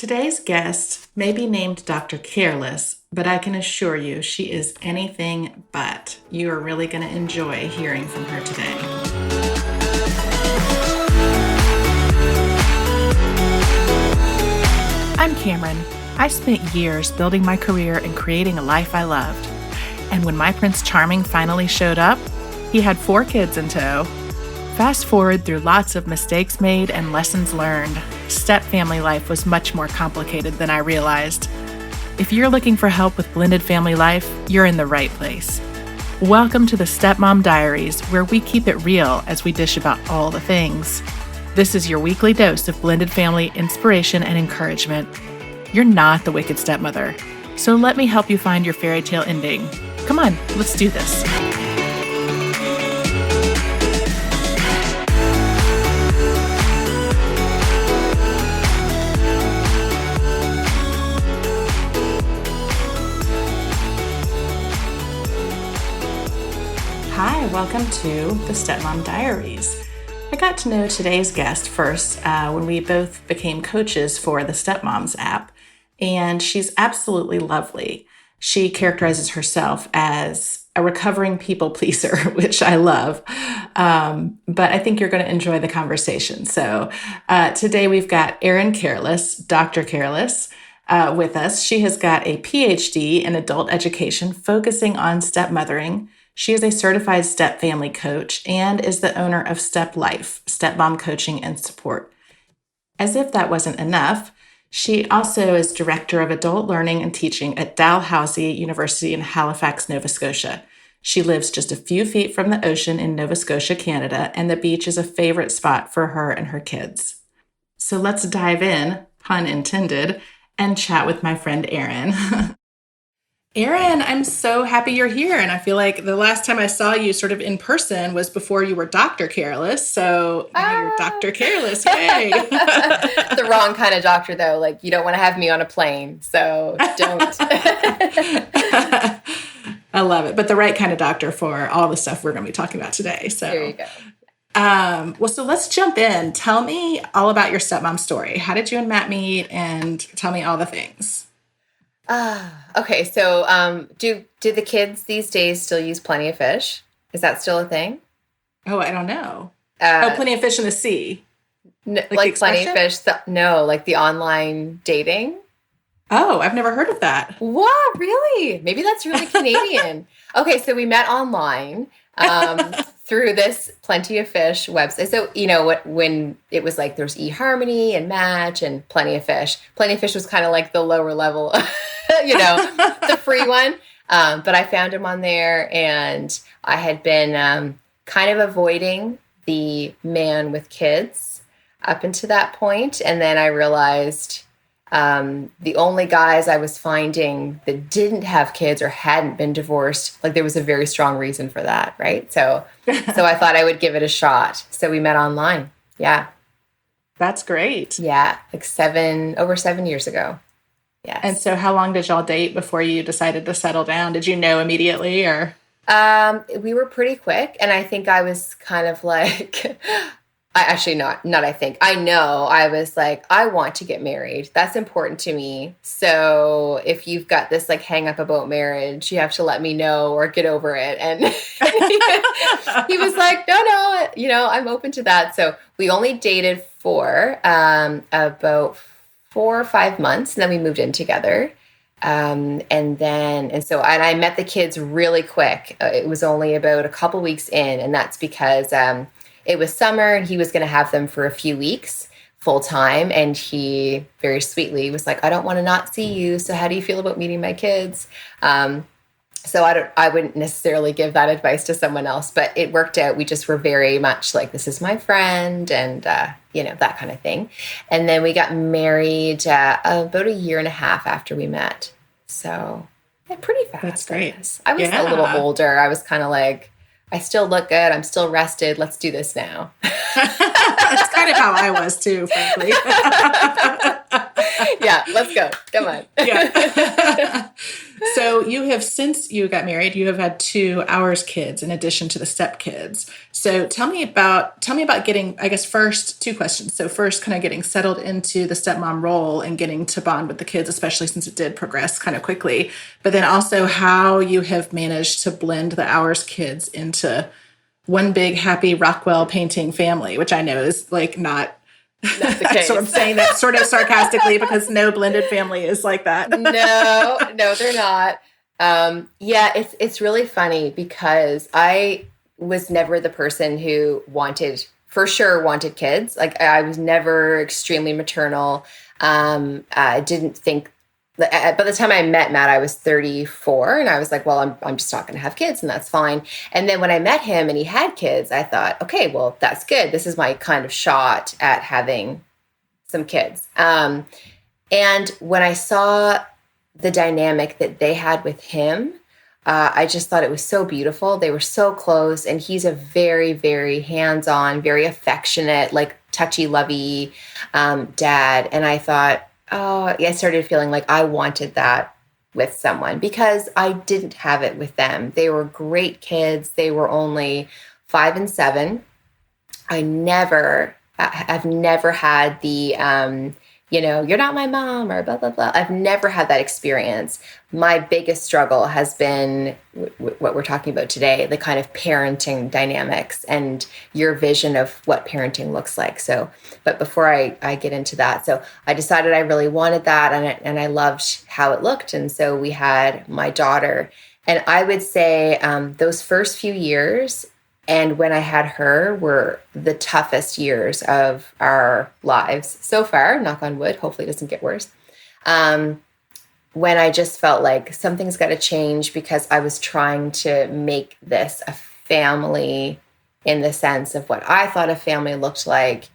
Today's guest may be named Dr. Careless, but I can assure you she is anything but. You are really going to enjoy hearing from her today. I'm Cameron. I spent years building my career and creating a life I loved. And when my Prince Charming finally showed up, he had 4 kids in tow. Fast forward through lots of mistakes made and lessons learned, step family life was much more complicated than I realized. If you're looking for help with blended family life, you're in the right place. Welcome to the Stepmom Diaries, where we keep it real as we dish about all the things. This is your weekly dose of blended family inspiration and encouragement. You're not the wicked stepmother, so let me help you find your fairy tale ending. Come on, let's do this. Hi, welcome to the Stepmom Diaries. I got to know today's guest first when we both became coaches for the Stepmoms app, and she's absolutely lovely. She characterizes herself as a recovering people pleaser, which I love, but I think you're going to enjoy the conversation. So today we've got Erin Careless, Dr. Careless, with us. She has got a PhD in adult education focusing on stepmothering. She is a certified stepfamily coach and is the owner of Steplife, Stepmom Coaching and Support. As if that wasn't enough, she also is director of adult learning and teaching at Dalhousie University in Halifax, Nova Scotia. She lives just a few feet from the ocean in Nova Scotia, Canada, and the beach is a favorite spot for her and her kids. So let's dive in, pun intended, and chat with my friend Erin. Erin, I'm so happy you're here. And I feel like the last time I saw you sort of in person was before you were Dr. Careless. So now you're Dr. Careless. Yay. The wrong kind of doctor, though. Like, you don't want to have me on a plane. So don't. I love it. But the right kind of doctor for all the stuff we're going to be talking about today. So there you go. So let's jump in. Tell me all about your stepmom story. How did you and Matt meet? And tell me all the things. Okay. So, do the kids these days still use Plenty of Fish? Is that still a thing? Oh, I don't know. Plenty of Fish in the Sea. Like Plenty of Fish. No, like the online dating. Oh, I've never heard of that. What? Really? Maybe that's really Canadian. Okay. So we met online, through this Plenty of Fish website. So, when it was like there's eHarmony and Match and Plenty of Fish. Plenty of Fish was kind of like the lower level, the free one. But I found him on there, and I had been kind of avoiding the man with kids up until that point. And then I realized the only guys I was finding that didn't have kids or hadn't been divorced, like there was a very strong reason for that, right? So I thought I would give it a shot. So we met online. Yeah. That's great. Yeah. Like over 7 years ago. Yes. And so how long did y'all date before you decided to settle down? Did you know immediately or? We were pretty quick. And I think I was kind of like, I know I was like, I want to get married. That's important to me. So if you've got this like hang up about marriage, you have to let me know or get over it. And he was like, no, I'm open to that. So we only dated for about 4 or 5 months, and then we moved in together. And I met the kids really quick. It was only about a couple weeks in, and that's because it was summer and he was going to have them for a few weeks full time. And he very sweetly was like, I don't want to not see you. So how do you feel about meeting my kids? So I wouldn't necessarily give that advice to someone else, but it worked out. We just were very much like, this is my friend and, that kind of thing. And then we got married about 1.5 years after we met. So yeah, pretty fast. That's great. I was a little older. I was kind of like, I still look good. I'm still rested. Let's do this now. That's kind of how I was too, frankly. Yeah, let's go. Come on. Yeah. So you have, since you got married, you have had 2 ours kids in addition to the step kids. So tell me about getting, I guess first 2 questions. So first, kind of getting settled into the stepmom role and getting to bond with the kids, especially since it did progress kind of quickly. But then also how you have managed to blend the ours kids into one big happy Rockwell painting family, which I know is like not the case. So I'm saying that sort of sarcastically because no blended family is like that. No, they're not. Yeah, it's really funny because I was never the person who wanted kids. Like I was never extremely maternal. I didn't think by the time I met Matt, I was 34 and I was like, well, I'm just not going to have kids and that's fine. And then when I met him and he had kids, I thought, okay, well, that's good. This is my kind of shot at having some kids. And when I saw the dynamic that they had with him, I just thought it was so beautiful. They were so close and he's a very, very hands-on, very affectionate, like touchy-lovey dad. And I thought, I started feeling like I wanted that with someone because I didn't have it with them. They were great kids. They were only 5 and 7. I've never had the, you're not my mom or blah, blah, blah. I've never had that experience. My biggest struggle has been what we're talking about today, the kind of parenting dynamics and your vision of what parenting looks like. So, but before I get into that, so I decided I really wanted that and I loved how it looked. And so we had my daughter, and I would say those first few years and when I had her were the toughest years of our lives so far, knock on wood, hopefully it doesn't get worse. When I just felt like something's got to change because I was trying to make this a family in the sense of what I thought a family looked like.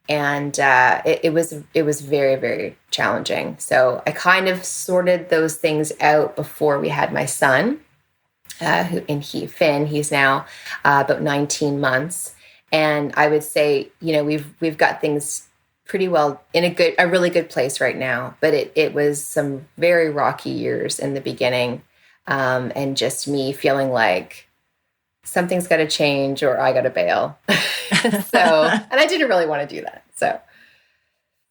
And it was very, very challenging. So I kind of sorted those things out before we had my son. Finn, he's now about 19 months. And I would say, we've got things pretty well in a really good place right now, but it was some very rocky years in the beginning. And just me feeling like something's got to change or I got to bail. And I didn't really want to do that. So.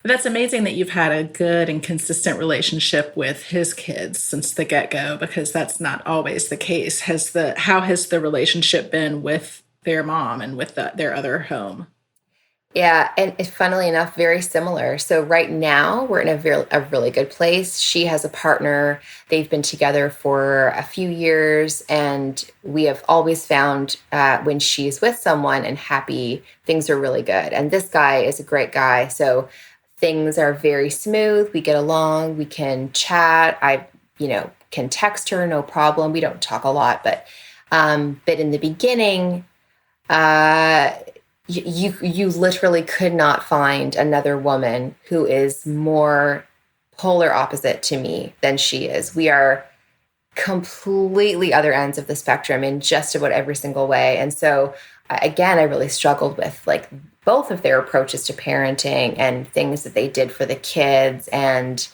That's amazing that you've had a good and consistent relationship with his kids since the get-go, because that's not always the case. How has the relationship been with their mom and with their other home? Yeah, and funnily enough, very similar. So right now we're in a really good place. She has a partner. They've been together for a few years, and we have always found when she's with someone and happy, things are really good. And this guy is a great guy. So things are very smooth. We get along. We can chat. I, can text her, no problem. We don't talk a lot, but in the beginning, you literally could not find another woman who is more polar opposite to me than she is. We are completely other ends of the spectrum in just about every single way. And so again, I really struggled with like both of their approaches to parenting and things that they did for the kids. And,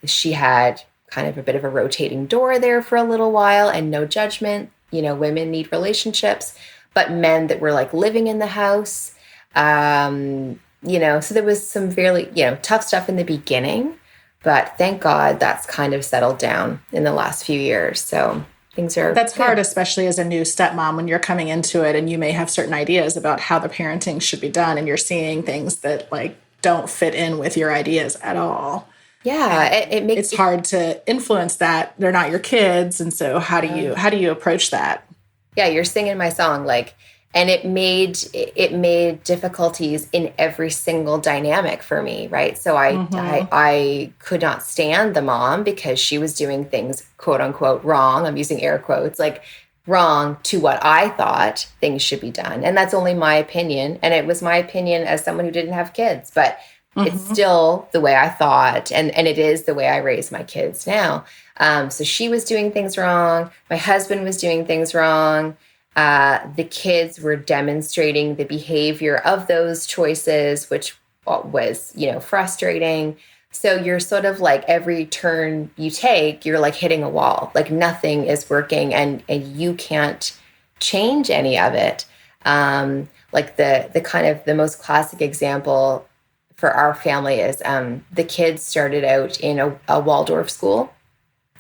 she had kind of a bit of a rotating door there for a little while, and no judgment. Women need relationships, but men that were like living in the house, so there was some fairly, tough stuff in the beginning, but thank God that's kind of settled down in the last few years. So that's hard, especially as a new stepmom, when you're coming into it and you may have certain ideas about how the parenting should be done, and you're seeing things that like don't fit in with your ideas at all. Yeah, it's hard to influence that. They're not your kids, and so how do you approach that? Yeah, you're singing my song, like, and it made difficulties in every single dynamic for me, right? So I could not stand the mom because she was doing things, quote unquote, wrong. I'm using air quotes, like wrong to what I thought things should be done. And that's only my opinion. And it was my opinion as someone who didn't have kids, but it's still the way I thought. And it is the way I raise my kids now. So she was doing things wrong. My husband was doing things wrong. The kids were demonstrating the behavior of those choices, which was, frustrating. So you're sort of like every turn you take, you're like hitting a wall, like nothing is working and you can't change any of it. Like the kind of the most classic example for our family is the kids started out in a Waldorf school.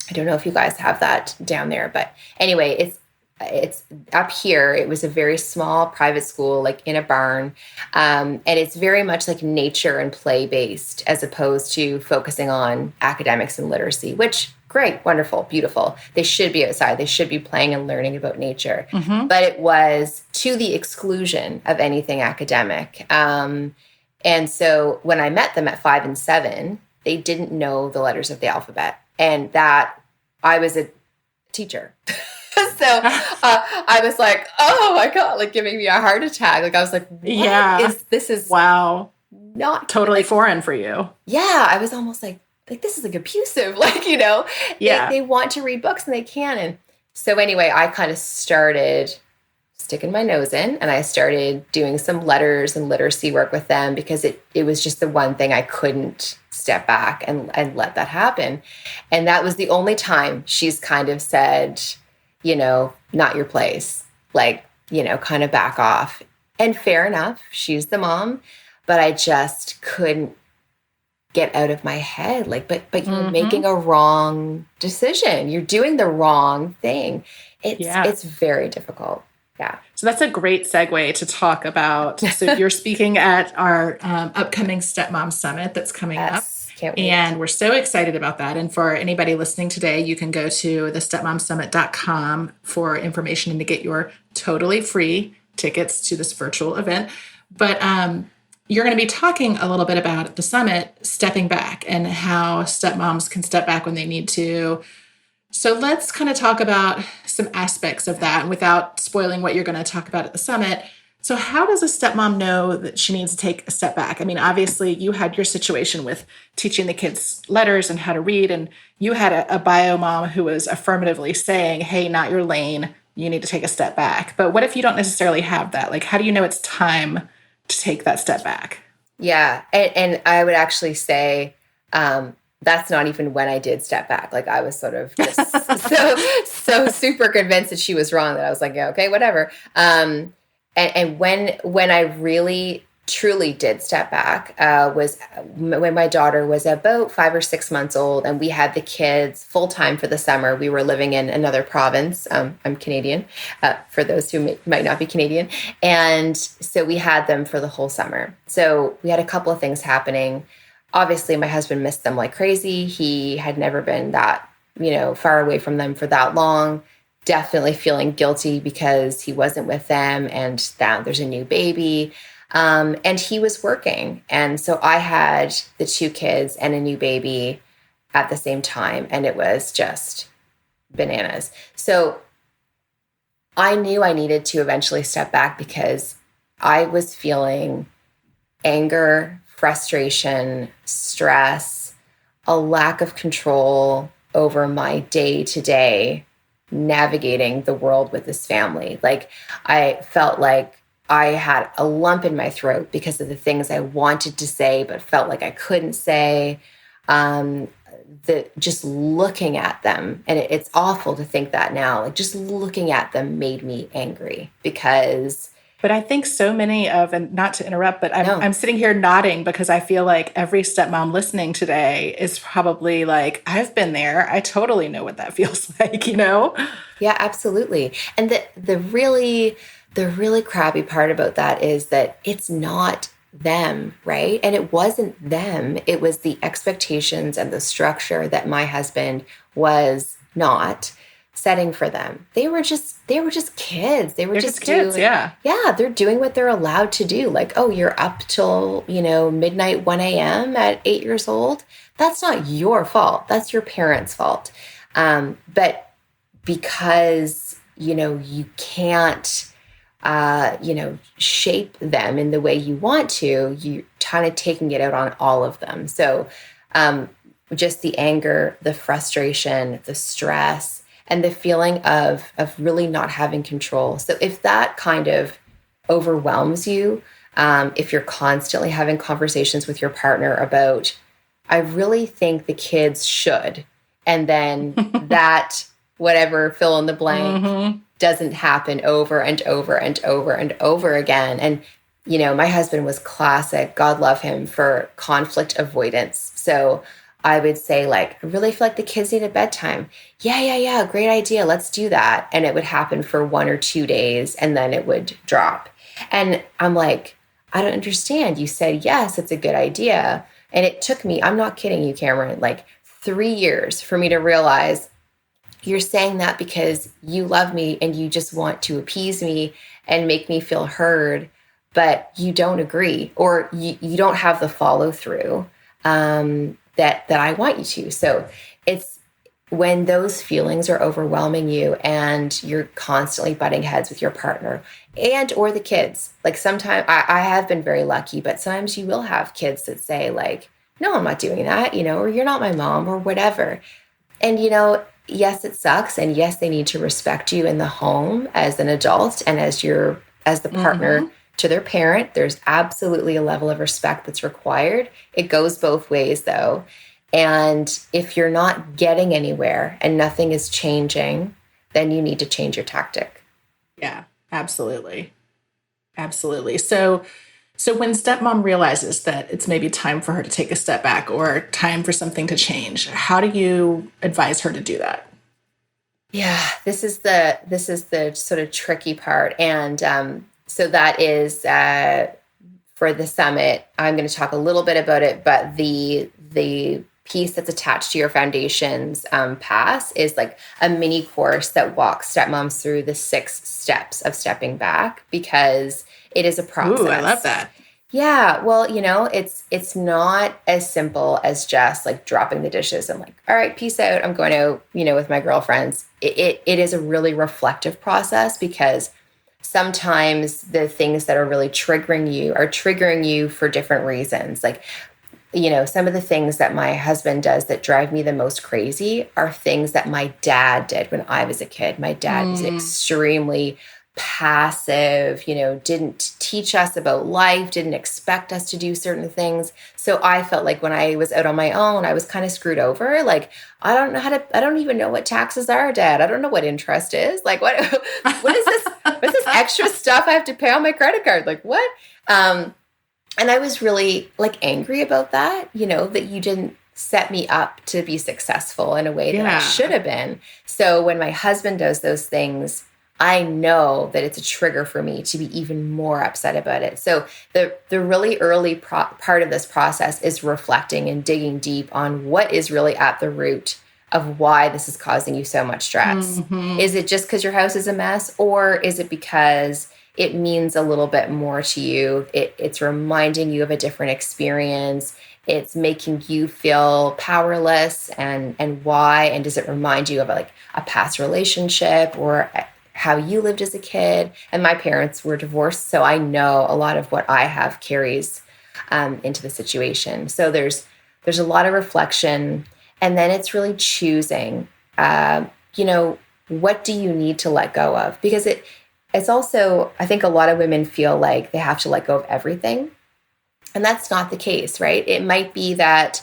I don't know if you guys have that down there, but anyway, it's up here. It was a very small private school, like in a barn. And it's very much like nature and play based as opposed to focusing on academics and literacy, which great, wonderful, beautiful. They should be outside. They should be playing and learning about nature. Mm-hmm. But it was to the exclusion of anything academic. And so when I met them at 5 and 7, they didn't know the letters of the alphabet. And that I was a teacher. So I was like, oh my God, like giving me a heart attack. Like I was like, this is wow, not totally foreign for you. Yeah. I was almost like this is like abusive. Like, they want to read books and they can. And so anyway, I kind of started sticking my nose in and I started doing some letters and literacy work with them because it was just the one thing I couldn't step back and let that happen. And that was the only time she's kind of said, not your place, like, kind of back off. And fair enough, she's the mom, but I just couldn't get out of my head. Like, but you're making a wrong decision. You're doing the wrong thing. It's very difficult. Yeah. So that's a great segue to talk about. So you're speaking at our upcoming Stepmom Summit that's coming up. Can't wait. And we're so excited about that. And for anybody listening today, you can go to the stepmomsummit.com for information and to get your totally free tickets to this virtual event. But you're going to be talking a little bit about at the summit, stepping back and how stepmoms can step back when they need to. So let's kind of talk about some aspects of that without spoiling what you're going to talk about at the summit. So how does a stepmom know that she needs to take a step back? I mean, obviously you had your situation with teaching the kids letters and how to read, and you had a bio mom who was affirmatively saying, hey, not your lane, you need to take a step back. But what if you don't necessarily have that? Like, how do you know it's time to take that step back? Yeah. And I would actually say, that's not even when I did step back. Like I was sort of just so super convinced that she was wrong that I was like, yeah, okay, whatever. And when I really truly did step back was when my daughter was about 5 or 6 months old, and we had the kids full time for the summer. We were living in another province. I'm Canadian, for those who might not be Canadian, and so we had them for the whole summer. So we had a couple of things happening. Obviously, my husband missed them like crazy. He had never been that, far away from them for that long. Definitely feeling guilty because he wasn't with them and now there's a new baby. And he was working. And so I had the 2 kids and a new baby at the same time. And it was just bananas. So I knew I needed to eventually step back because I was feeling anger, frustration, stress, a lack of control over my day-to-day navigating the world with this family. Like I felt like I had a lump in my throat because of the things I wanted to say, but felt like I couldn't say. Just looking at them, and it's awful to think that now, like just looking at them made me angry because... But I think so many and not to interrupt, but I'm sitting here nodding because I feel like every stepmom listening today is probably like, I've been there. I totally know what that feels like, Yeah, absolutely. And the really crappy part about that is that it's not them, right? And it wasn't them. It was the expectations and the structure that my husband was not setting for them. They were just kids. They were just kids, yeah, they're doing what they're allowed to do. Like, oh, you're up till, midnight, 1 a.m. at 8 years old. That's not your fault. That's your parents' fault. But because, you can't, shape them in the way you want to, you're kind of taking it out on all of them. So just the anger, the frustration, the stress, and the feeling of really not having control. So if that kind of overwhelms you, If you're constantly having conversations with your partner about, I really think the kids should, and then that whatever fill in the blank doesn't happen over and over and over and over again. And, my husband was classic, God love him, for conflict avoidance. So I would say, like, I really feel like the kids need a bedtime. Yeah. Great idea. Let's do that. And it would happen for 1 or 2 days, and then it would drop. And I'm like, I don't understand. You said, yes, it's a good idea. And it took me, I'm not kidding you, Cameron, like 3 years for me to realize you're saying that because you love me and you just want to appease me and make me feel heard, but you don't agree, or you don't have the follow through that I want you to. So it's when those feelings are overwhelming you and you're constantly butting heads with your partner and or the kids. Like sometimes I have been very lucky, but sometimes you will have kids that say like, no, I'm not doing that, or you're not my mom or whatever. And, yes, it sucks. And yes, they need to respect you in the home as an adult and as the partner to their parent. There's absolutely a level of respect that's required. It goes both ways though. And if you're not getting anywhere and nothing is changing, then you need to change your tactic. Yeah, absolutely. Absolutely. So when stepmom realizes that it's maybe time for her to take a step back or time for something to change, how do you advise her to do that? Yeah, this is the sort of tricky part. And so that is for the summit. I'm going to talk a little bit about it, but the piece that's attached to your foundations pass is like a mini course that walks stepmoms through the 6 steps of stepping back, because it is a process. Ooh, I love that. Yeah, well, it's not as simple as just like dropping the dishes and like, all right, peace out, I'm going out, with my girlfriends. It is a really reflective process, because sometimes the things that are really triggering you for different reasons. Like, some of the things that my husband does that drive me the most crazy are things that my dad did when I was a kid. My dad was extremely passive, didn't teach us about life, didn't expect us to do certain things. So I felt like when I was out on my own, I was kind of screwed over. Like, I don't even know what taxes are, Dad. I don't know what interest is. Like, what is this? What's this extra stuff I have to pay on my credit card? Like, what? And I was really like angry about that, that you didn't set me up to be successful in a way that I should have been. So when my husband does those things, I know that it's a trigger for me to be even more upset about it. So the really early part of this process is reflecting and digging deep on what is really at the root of why this is causing you so much stress. Is it just because your house is a mess, or is it because it means a little bit more to you? It's reminding you of a different experience. It's making you feel powerless, and why? And does it remind you of like a past relationship or how you lived as a kid? And my parents were divorced, so I know a lot of what I have carries into the situation. So there's a lot of reflection, and then it's really choosing, what do you need to let go of? Because it's also, I think a lot of women feel like they have to let go of everything. And that's not the case, right? It might be that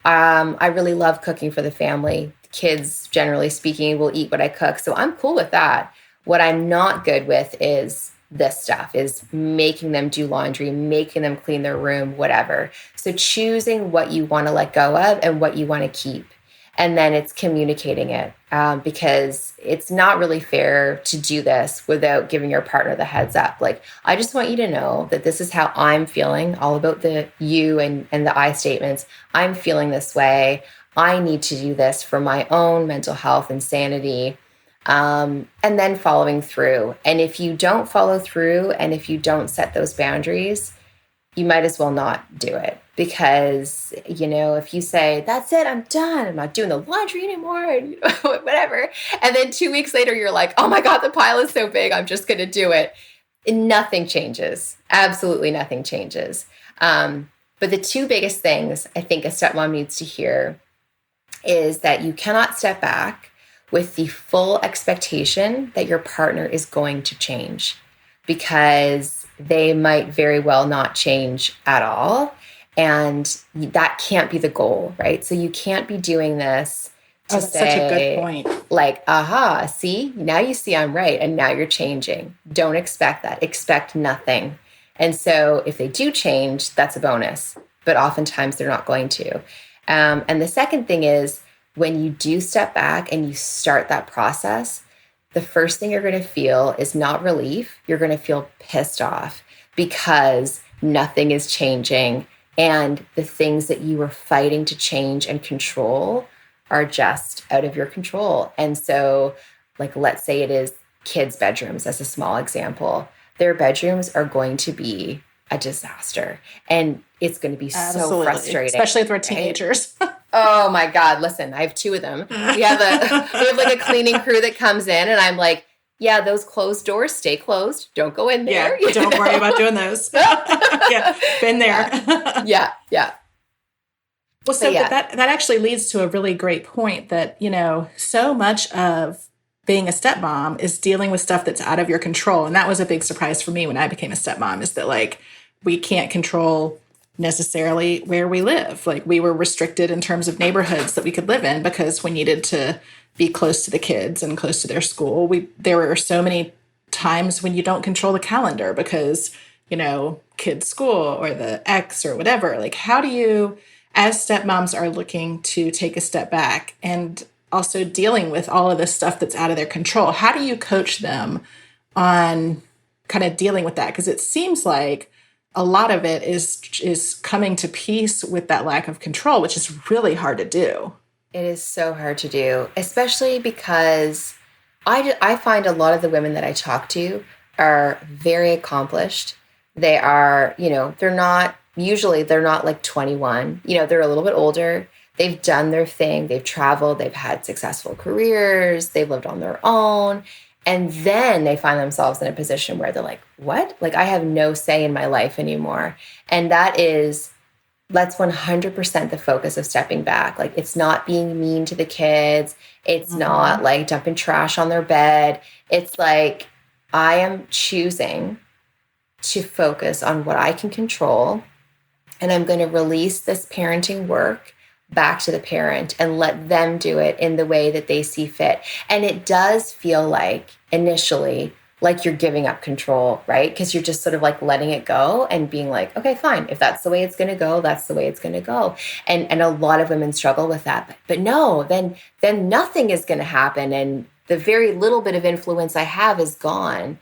I really love cooking for the family. The kids, generally speaking, will eat what I cook. So I'm cool with that. What I'm not good with is this stuff, is making them do laundry, making them clean their room, whatever. So choosing what you want to let go of and what you want to keep. And then it's communicating it, because it's not really fair to do this without giving your partner the heads up. Like, I just want you to know that this is how I'm feeling, all about the you and the I statements. I'm feeling this way. I need to do this for my own mental health and sanity. And then following through. And if you don't follow through, and if you don't set those boundaries, you might as well not do it. Because, if you say, that's it, I'm done, I'm not doing the laundry anymore, whatever. And then 2 weeks later, you're like, oh my God, the pile is so big, I'm just going to do it. And nothing changes. Absolutely nothing changes. But the 2 biggest things I think a stepmom needs to hear is that you cannot step back with the full expectation that your partner is going to change. because they might very well not change at all. And that can't be the goal, right? So you can't be doing this to that's such a good say, point. like, aha, see, now you see I'm right, and now you're changing. Don't expect that. Expect nothing. And so if they do change, that's a bonus, but oftentimes they're not going to. And the second thing is, when you do step back and you start that process, the first thing you're going to feel is not relief. You're going to feel pissed off because nothing is changing. And the things that you were fighting to change and control are just out of your control. And so, like, let's say it is kids' bedrooms as a small example. Their bedrooms are going to be a disaster. And it's going to be so frustrating. Especially if we're teenagers. Right? Oh my God. Listen, I have two of them. We have like a cleaning crew that comes in, and I'm like, yeah, those closed doors, stay closed. Don't go in there. Yeah, don't worry about doing those. Yeah, been there. Yeah. Well, so yeah. That actually leads to a really great point that, so much of being a stepmom is dealing with stuff that's out of your control. And that was a big surprise for me when I became a stepmom, is that, like, we can't control necessarily where we live. Like, we were restricted in terms of neighborhoods that we could live in because we needed to be close to the kids and close to their school. There were so many times when you don't control the calendar because, kids' school or the ex or whatever. Like, how do you, as stepmoms are looking to take a step back and also dealing with all of this stuff that's out of their control, how do you coach them on kind of dealing with that? Because it seems like a lot of it is coming to peace with that lack of control, which is really hard to do. It is so hard to do, especially because I find a lot of the women that I talk to are very accomplished. They are, they're not like 21. They're a little bit older. They've done their thing. They've traveled. They've had successful careers. They've lived on their own. And then they find themselves in a position where they're like, what? Like, I have no say in my life anymore. And that's 100% the focus of stepping back. Like, it's not being mean to the kids. It's not like dumping trash on their bed. It's like, I am choosing to focus on what I can control. And I'm going to release this parenting work back to the parent and let them do it in the way that they see fit. And it does feel like initially like you're giving up control, right? Because you're just sort of like letting it go and being like, okay, fine. If that's the way it's going to go, that's the way it's going to go. And a lot of women struggle with that. But no, then nothing is going to happen. And the very little bit of influence I have is gone.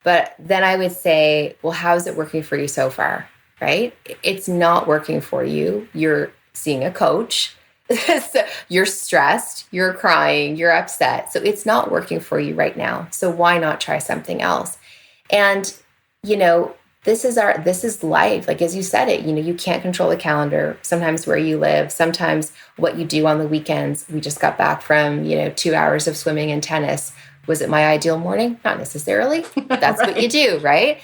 But then I would say, well, how's it working for you so far, right? It's not working for you. You're seeing a coach. So you're stressed, you're crying, you're upset. So it's not working for you right now. So why not try something else? And, this is life. Like, as you said it, you can't control the calendar, sometimes where you live, sometimes what you do on the weekends. We just got back from, 2 hours of swimming and tennis. Was it my ideal morning? Not necessarily. That's right. What you do, right?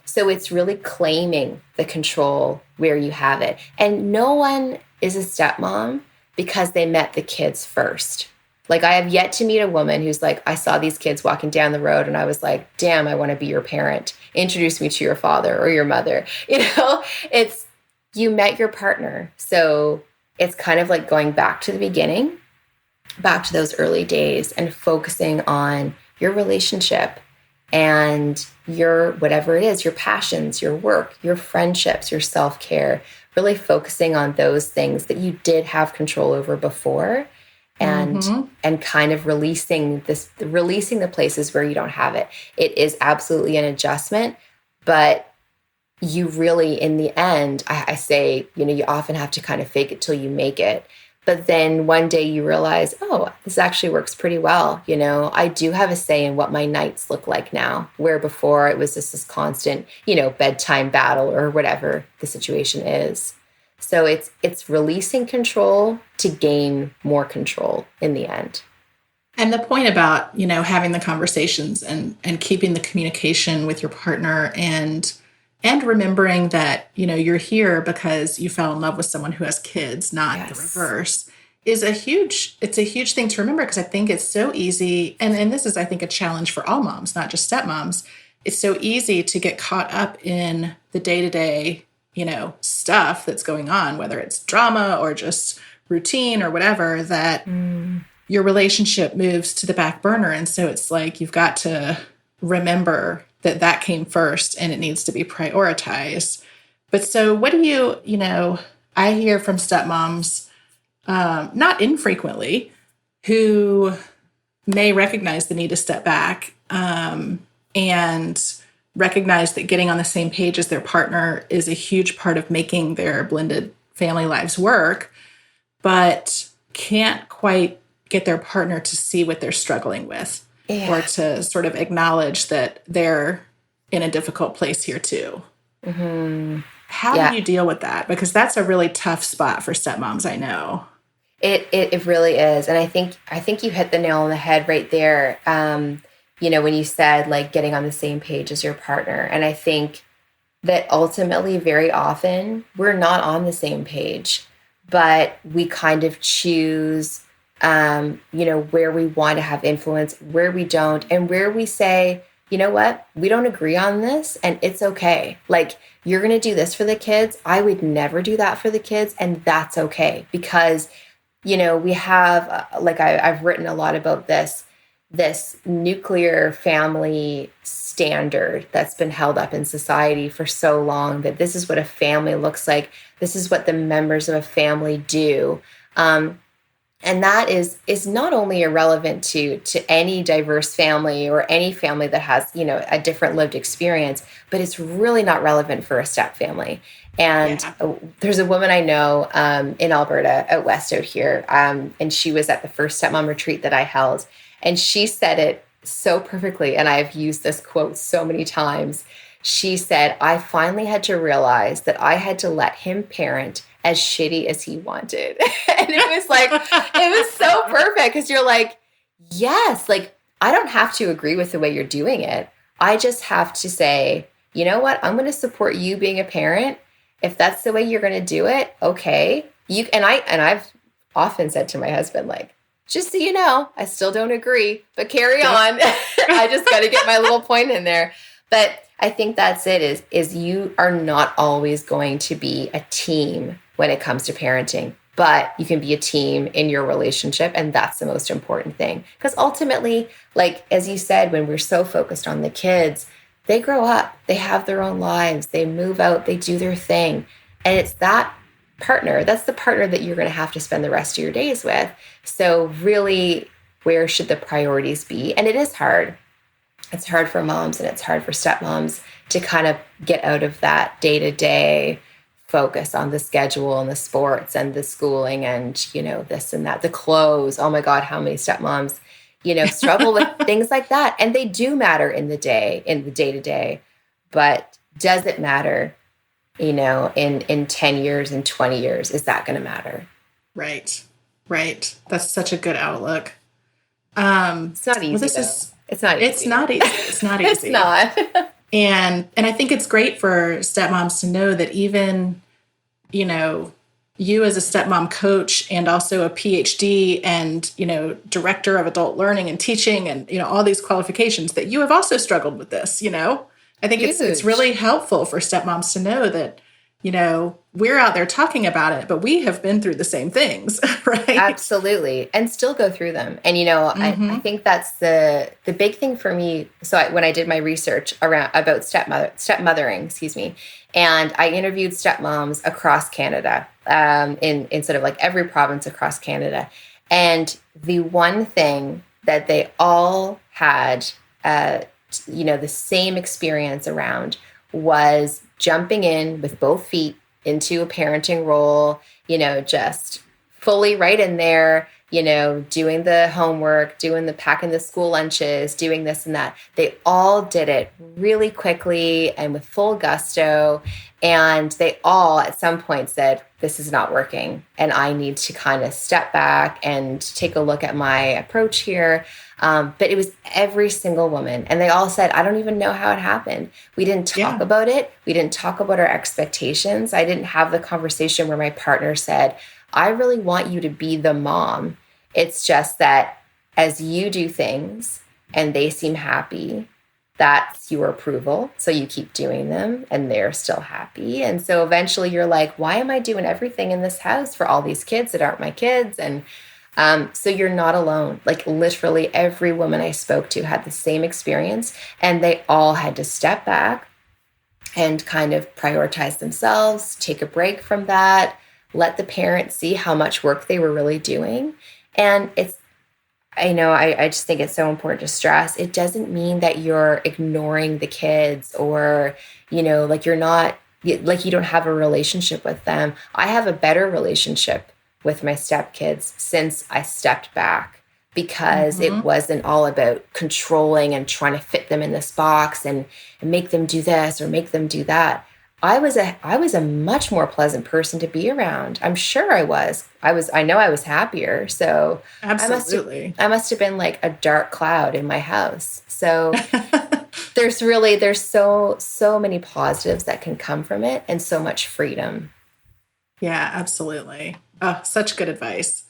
So it's really claiming the control where you have it. And no one is a stepmom because they met the kids first. Like, I have yet to meet a woman who's like, I saw these kids walking down the road and I was like, damn, I want to be your parent. Introduce me to your father or your mother. It's, you met your partner. So it's kind of like going back to the beginning, back to those early days, and focusing on your relationship and your, whatever it is, your passions, your work, your friendships, your self-care, really focusing on those things that you did have control over before, and kind of releasing the places where you don't have it. It is absolutely an adjustment, but you really, in the end, I say, you often have to kind of fake it till you make it. But then one day you realize, oh, this actually works pretty well. I do have a say in what my nights look like now, where before it was just this constant, bedtime battle or whatever the situation is. So it's releasing control to gain more control in the end. And the point about, having the conversations and keeping the communication with your partner and remembering that, you're here because you fell in love with someone who has kids, not the reverse, it's a huge thing to remember, because I think it's so easy. And this is, I think, a challenge for all moms, not just stepmoms, it's so easy to get caught up in the day-to-day, stuff that's going on, whether it's drama or just routine or whatever, that your relationship moves to the back burner. And so it's like you've got to remember that that came first and it needs to be prioritized. But so what do I hear from stepmoms, not infrequently, who may recognize the need to step back and recognize that getting on the same page as their partner is a huge part of making their blended family lives work, but can't quite get their partner to see what they're struggling with or to sort of acknowledge that they're in a difficult place here too. Mm-hmm. How do you deal with that? Because that's a really tough spot for stepmoms, I know. It really is. And I think you hit the nail on the head right there. When you said like getting on the same page as your partner. And I think that ultimately very often we're not on the same page, but we kind of choose, where we want to have influence, where we don't, and where we say, you know what, we don't agree on this and it's okay. Like, you're going to do this for the kids. I would never do that for the kids. And that's okay. Because, we have, I've written a lot about this nuclear family standard that's been held up in society for so long, that this is what a family looks like. This is what the members of a family do. And that is not only irrelevant to any diverse family or any family that has, a different lived experience, but it's really not relevant for a step family. And there's a woman I know in Alberta, out west out here, and she was at the first stepmom retreat that I held. And she said it so perfectly, and I've used this quote so many times. She said, I finally had to realize that I had to let him parent as shitty as he wanted. And it was so perfect, because you're like, yes, like, I don't have to agree with the way you're doing it. I just have to say, you know what? I'm going to support you being a parent. If that's the way you're going to do it, okay. I've often said to my husband, like, just so you know, I still don't agree, but carry on. I just got to get my little point in there. But I think that's it, is you are not always going to be a team when it comes to parenting, but you can be a team in your relationship. And that's the most important thing. Because ultimately, like, as you said, when we're so focused on the kids, they grow up, they have their own lives, they move out, they do their thing. And it's that's the partner that you're going to have to spend the rest of your days with. So really, where should the priorities be? And it is hard. It's hard for moms and it's hard for stepmoms to kind of get out of that day-to-day focus on the schedule and the sports and the schooling and, this and that, the clothes. Oh my God, how many stepmoms, struggle with things like that. And they do matter in the day-to-day, but does it matter, in 10 years and 20 years? Is that going to matter? Right. That's such a good outlook. It's not easy. It's not easy. It's not easy. It's not easy. It's not. And I think it's great for stepmoms to know that even, you as a stepmom coach and also a PhD and, director of adult learning and teaching and, all these qualifications, that you have also struggled with this, I think it's really helpful for stepmoms to know that, we're out there talking about it, but we have been through the same things, right? Absolutely. And still go through them. And, I think that's the big thing for me. So when I did my research about stepmothering, and I interviewed stepmoms across Canada, in sort of like every province across Canada. And the one thing that they all had, the same experience around was jumping in with both feet into a parenting role, just fully right in there, doing the homework, packing the school lunches, doing this and that. They all did it really quickly and with full gusto. And they all at some point said, this is not working. And I need to kind of step back and take a look at my approach here. But it was every single woman. And they all said, I don't even know how it happened. We didn't talk about it. We didn't talk about our expectations. I didn't have the conversation where my partner said, I really want you to be the mom. It's just that as you do things and they seem happy, that's your approval. So you keep doing them and they're still happy. And so eventually you're like, why am I doing everything in this house for all these kids that aren't my kids? And so you're not alone. Like literally every woman I spoke to had the same experience, and they all had to step back and kind of prioritize themselves, take a break from that, let the parents see how much work they were really doing. And I just think it's so important to stress. It doesn't mean that you're ignoring the kids or, like you're not, like you don't have a relationship with them. I have a better relationship with my stepkids since I stepped back, because it wasn't all about controlling and trying to fit them in this box and make them do this or make them do that. I was a much more pleasant person to be around. I'm sure I was. I know I was happier. So absolutely. I must have been like a dark cloud in my house. So there's so many positives that can come from it, and so much freedom. Yeah, absolutely. Oh, such good advice.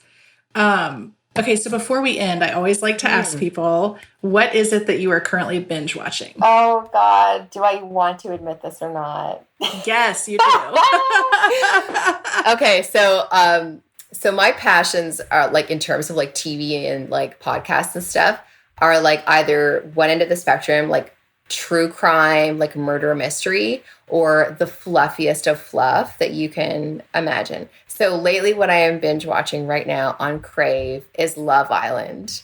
Okay, so before we end, I always like to ask people, what is it that you are currently binge watching? Oh God, do I want to admit this or not? Yes, you do. Okay, so my passions are like, in terms of like TV and like podcasts and stuff, are like either one end of the spectrum, like true crime, like murder mystery, or the fluffiest of fluff that you can imagine. So lately what I am binge watching right now on Crave is Love Island.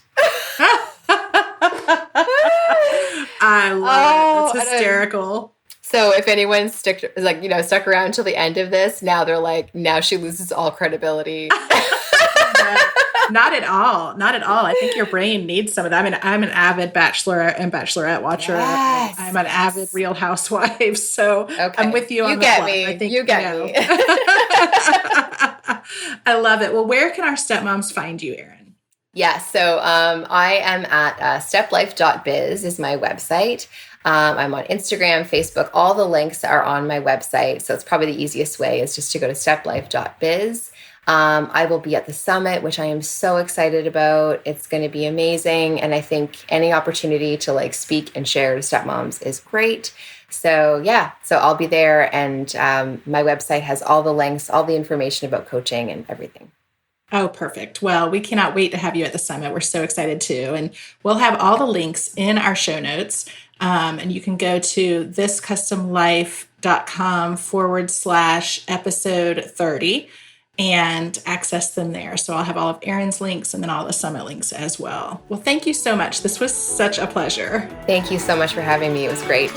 I love it. That's hysterical. So if anyone stuck around till the end of this, now they're like, now she loses all credibility. Not at all. Not at all. I think your brain needs some of that. I mean, I'm an avid Bachelor and Bachelorette watcher. Yes. I'm an avid Real Housewives. So okay. I'm with you on that one. I think you get me. I love it. Well, where can our stepmoms find you, Erin? Yeah. So I am at steplife.biz is my website. I'm on Instagram, Facebook. All the links are on my website. So it's probably the easiest way is just to go to steplife.biz. I will be at the summit, which I am so excited about. It's going to be amazing. And I think any opportunity to like speak and share to stepmoms is great. So yeah, so I'll be there. And my website has all the links, all the information about coaching and everything. Oh, perfect. Well, we cannot wait to have you at the summit. We're so excited too. And we'll have all the links in our show notes. And you can go to thiscustomlife.com/episode 30 and access them there. So I'll have all of Erin's links and then all the summit links as well. Well, thank you so much. This was such a pleasure. Thank you so much for having me. It was great.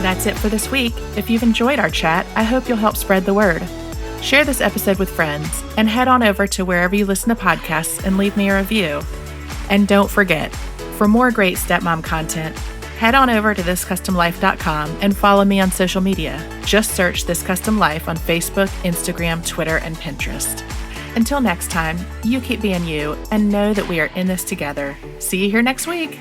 That's it for this week. If you've enjoyed our chat, I hope you'll help spread the word. Share this episode with friends and head on over to wherever you listen to podcasts and leave me a review. And don't forget, for more great stepmom content, head on over to thiscustomlife.com and follow me on social media. Just search This Custom Life on Facebook, Instagram, Twitter, and Pinterest. Until next time, you keep being you and know that we are in this together. See you here next week.